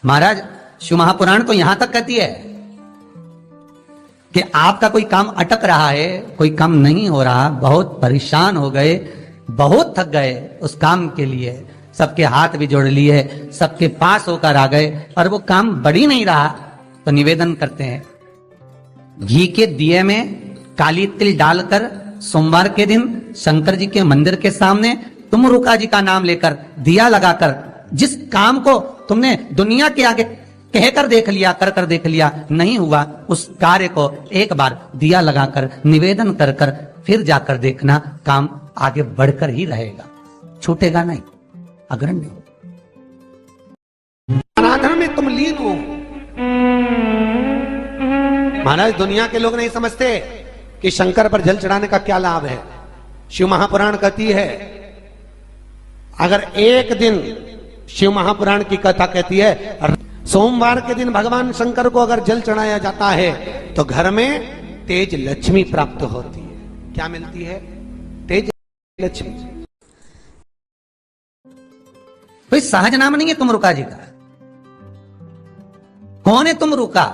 महाराज शिव महापुराण तो यहां तक कहती है कि आपका कोई काम अटक रहा है, कोई काम नहीं हो रहा, बहुत परेशान हो गए, बहुत थक गए उस काम के लिए, सबके हाथ भी जोड़ लिए, सबके पास होकर आ गए, पर वो काम बढ़ ही नहीं रहा, तो निवेदन करते हैं घी के दिए में काली तिल डालकर सोमवार के दिन शंकर जी के मंदिर के सामने तुम रुका जी का नाम लेकर दिया लगाकर, जिस काम को तुमने दुनिया के आगे कहकर देख लिया, कर देख लिया, नहीं हुआ, उस कार्य को एक बार दिया लगाकर निवेदन कर कर फिर जाकर देखना, काम आगे बढ़कर ही रहेगा, छूटेगा नहीं, अग्रण्य हो। आराधना में तुम लीन हो। महाराज दुनिया के लोग नहीं समझते कि शंकर पर जल चढ़ाने का क्या लाभ है। शिव महापुराण कहती है अगर एक दिन, शिव महापुराण की कथा कहती है सोमवार के दिन भगवान शंकर को अगर जल चढ़ाया जाता है तो घर में तेज लक्ष्मी प्राप्त होती है। क्या मिलती है? तेज लक्ष्मी। कोई सहज नाम नहीं है तुम रुका जी का। कौन है तुम रुका?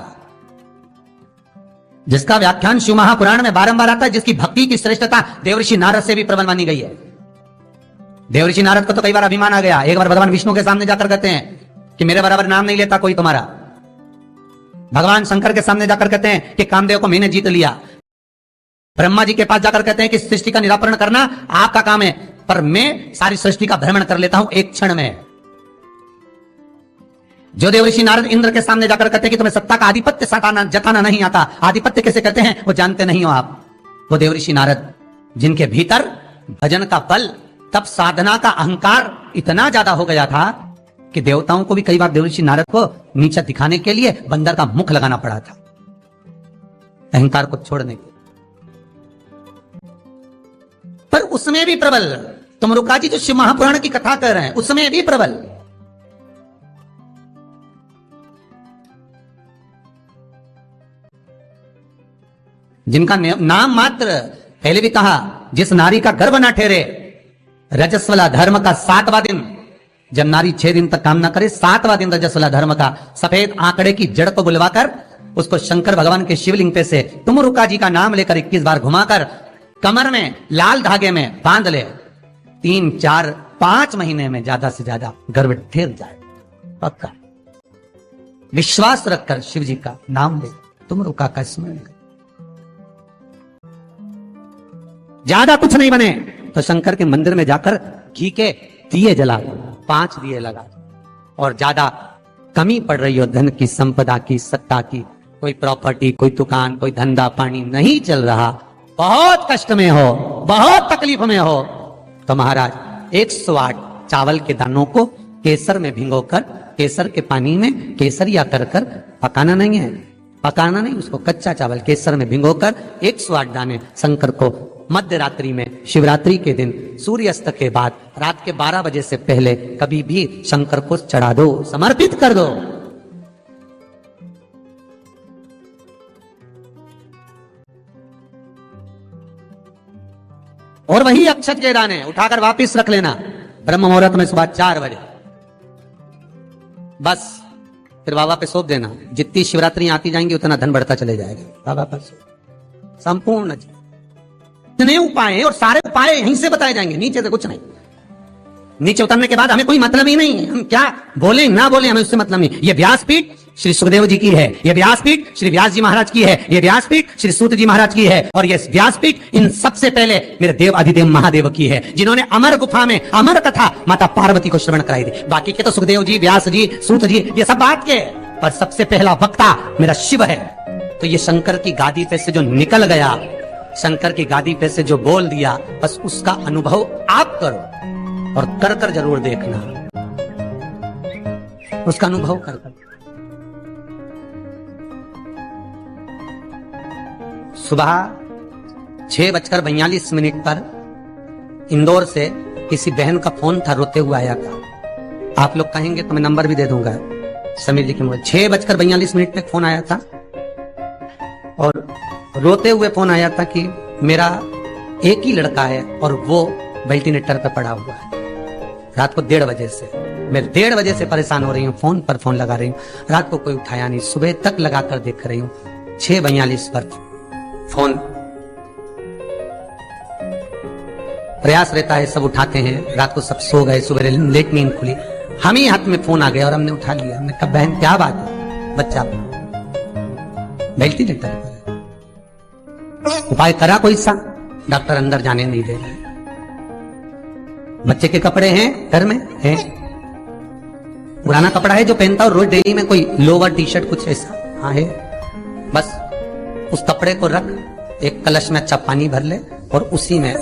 जिसका व्याख्यान शिव महापुराण में बारंबार आता है, जिसकी भक्ति की श्रेष्ठता देवर्षि नारद से भी प्रबल मानी गई है। देवर्षि नारद को तो कई बार अभिमान आ गया, एक बार भगवान विष्णु के सामने जाकर कहते हैं कि मेरे बराबर नाम नहीं लेता कोई तुम्हारा। भगवान शंकर के सामने जाकर कहते हैं कि कामदेव को मैंने जीत लिया। ब्रह्मा जी के पास जाकर कहते हैं कि सृष्टि का निराकरण करना आपका काम है, पर मैं सारी सृष्टि का भ्रमण कर लेता हूं एक क्षण में। जो देवर्षि नारद इंद्र के सामने जाकर कहते हैं कि तुम्हें सत्ता का आधिपत्य जताना नहीं आता, आधिपत्य कैसे कहते हैं वो जानते नहीं हो आप। वो देवर्षि नारद जिनके भीतर भजन का बल, तब साधना का अहंकार इतना ज्यादा हो गया था कि देवताओं को भी कई बार देवर्षि नारद को नीचा दिखाने के लिए बंदर का मुख लगाना पड़ा था, अहंकार को छोड़ने के। पर उसमें भी प्रबल, तुम रुका जी जो शिव महापुराण की कथा कर रहे हैं उसमें भी प्रबल। जिनका नाम मात्र, पहले भी कहा, जिस नारी का गर्भ ना ठहरे, रजस्वला धर्म का 7वां दिन, जब नारी 6 दिन तक काम ना करे, 7वां दिन रजस्वला धर्म का, सफेद आंकड़े की जड़ को बुलवाकर उसको शंकर भगवान के शिवलिंग पे से तुम रुका जी का नाम लेकर 21 बार घुमाकर कमर में लाल धागे में बांध ले, 3, 4, 5 महीने में ज्यादा से ज्यादा गर्भ ठहर जाए, पक्का। विश्वास रखकर शिव जी का नाम ले, तुम रुका का स्मरण कर। ज्यादा कुछ नहीं बने तो शंकर के मंदिर में जाकर घी के दिए जला, 5 दिए लगा। और ज्यादा कमी पड़ रही हो धन की, संपदा की, सत्ता की, कोई प्रॉपर्टी, कोई दुकान, कोई धंधा पानी नहीं चल रहा, बहुत कष्ट में हो, बहुत तकलीफ में हो, तो महाराज 108 चावल के दानों को केसर में भिगोकर, केसर के पानी में केसरिया कर कर, पकाना नहीं है, पकाना नहीं, उसको कच्चा चावल केसर में भिगोकर 108 दाने शंकर को मध्य रात्रि में, शिवरात्रि के दिन सूर्यास्त के बाद, रात के 12 बजे से पहले कभी भी शंकर को चढ़ा दो, समर्पित कर दो। और वही अक्षत के दाने उठाकर वापिस रख लेना ब्रह्म मुहूर्त में सुबह 4 बजे, बस फिर बाबा पे सौंप देना। जितनी शिवरात्रि आती जाएंगी उतना धन बढ़ता चले जाएगा, बाबा पर संपूर्ण इतने उपाय हैं, और सारे उपाय यहीं से बताए जाएंगे, नीचे से कुछ नहीं। नीचे उतरने के बाद हमें कोई मतलब ही नहीं, हम क्या बोले ना बोले हमें उससे मतलब नहीं। ये व्यासपीठ श्री सुखदेव जी की है, ये व्यासपीठ श्री व्यास जी महाराज की है, ये व्यासपीठ श्री सूत जी महाराज की है, और ये व्यासपीठ इन सबसे पहले मेरे देव अधिदेव महादेव की है, जिन्होंने अमर गुफा में अमर कथा माता पार्वती को श्रवण कराई थी। बाकी के तो सुखदेव जी, व्यास जी, सूत जी, ये सब बात के, पर सबसे पहला वक्ता मेरा शिव है। तो ये शंकर की गादी पे से जो निकल गया, शंकर की गादी पे से जो बोल दिया, बस उसका अनुभव आप करो, और कर कर जरूर देखना, उसका अनुभव कर कर। सुबह 6:42 पर इंदौर से किसी बहन का फोन था, रोते हुए आया था। आप लोग कहेंगे तो मैं नंबर भी दे दूंगा, समीर जी के मोबाइल। 6:42 पे फोन आया था, और रोते हुए फोन आया था कि मेरा एक ही लड़का है और वो वेंटिलेटर पर पड़ा हुआ है, रात को 1:30 बजे से मैं 1:30 बजे से परेशान हो रही हूँ, फोन पर फोन लगा रही हूँ, रात को कोई उठाया नहीं, सुबह तक लगाकर देख रही हूँ, 6:42 पर फोन, प्रयास रहता है सब उठाते हैं, रात को सब सो गए, सुबह लेट नींद खुली, हम ही हाथ में फोन आ गया और हमने उठा लिया। हमने कहा बहन क्या बात है, बच्चा वेंटिलेटर पर, उपाय करा कोई सा, डॉक्टर अंदर जाने नहीं दे रहे, बच्चे के कपड़े हैं घर में है, पुराना कपड़ा है जो पहनता हो रोज डेली में, कोई लोवर टी शर्ट कुछ ऐसा, हाँ है, बस उस कपड़े को रख, एक कलश में अच्छा पानी भर ले और उसी में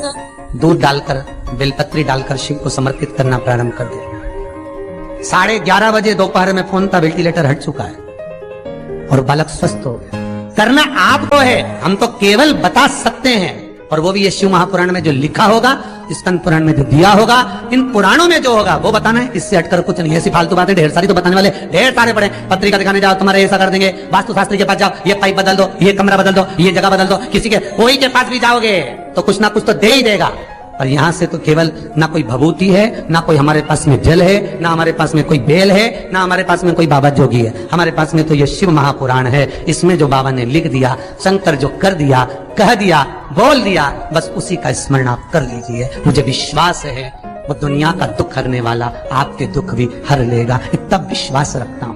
दूध डालकर बेलपत्री डालकर शिव को समर्पित करना प्रारंभ कर दे। 11:30 बजे दोपहर में फोन था, वेंटिलेटर हट चुका है और बालक स्वस्थ हो गया। करना आपको है, हम तो केवल बता सकते हैं, और वो भी ये शिव महापुराण में जो लिखा होगा, स्कंद पुराण में जो दिया होगा, इन पुराणों में जो होगा वो बताना है, इससे हटकर कुछ नहीं। ऐसी फालतू बातें ढेर सारी तो बताने वाले ढेर सारे पड़े, पत्रिका दिखाने जाओ तुम्हारे ऐसा कर देंगे, वास्तुशास्त्री के पास जाओ ये पाइप बदल दो, ये कमरा बदल दो, ये जगह बदल दो, किसी के कोई के पास भी जाओगे तो कुछ ना कुछ तो दे ही देगा। और यहां से तो केवल ना कोई भभूति है, ना कोई हमारे पास में जल है, ना हमारे पास में कोई बेल है, ना हमारे पास में कोई बाबा जोगी है, हमारे पास में तो ये शिव महापुराण है। इसमें जो बाबा ने लिख दिया, शंकर जो कर दिया, कह दिया, बोल दिया, बस उसी का स्मरण आप कर लीजिए। मुझे विश्वास है वो दुनिया का दुख हरने वाला आपके दुख भी हर लेगा, इतना विश्वास रखता हूं।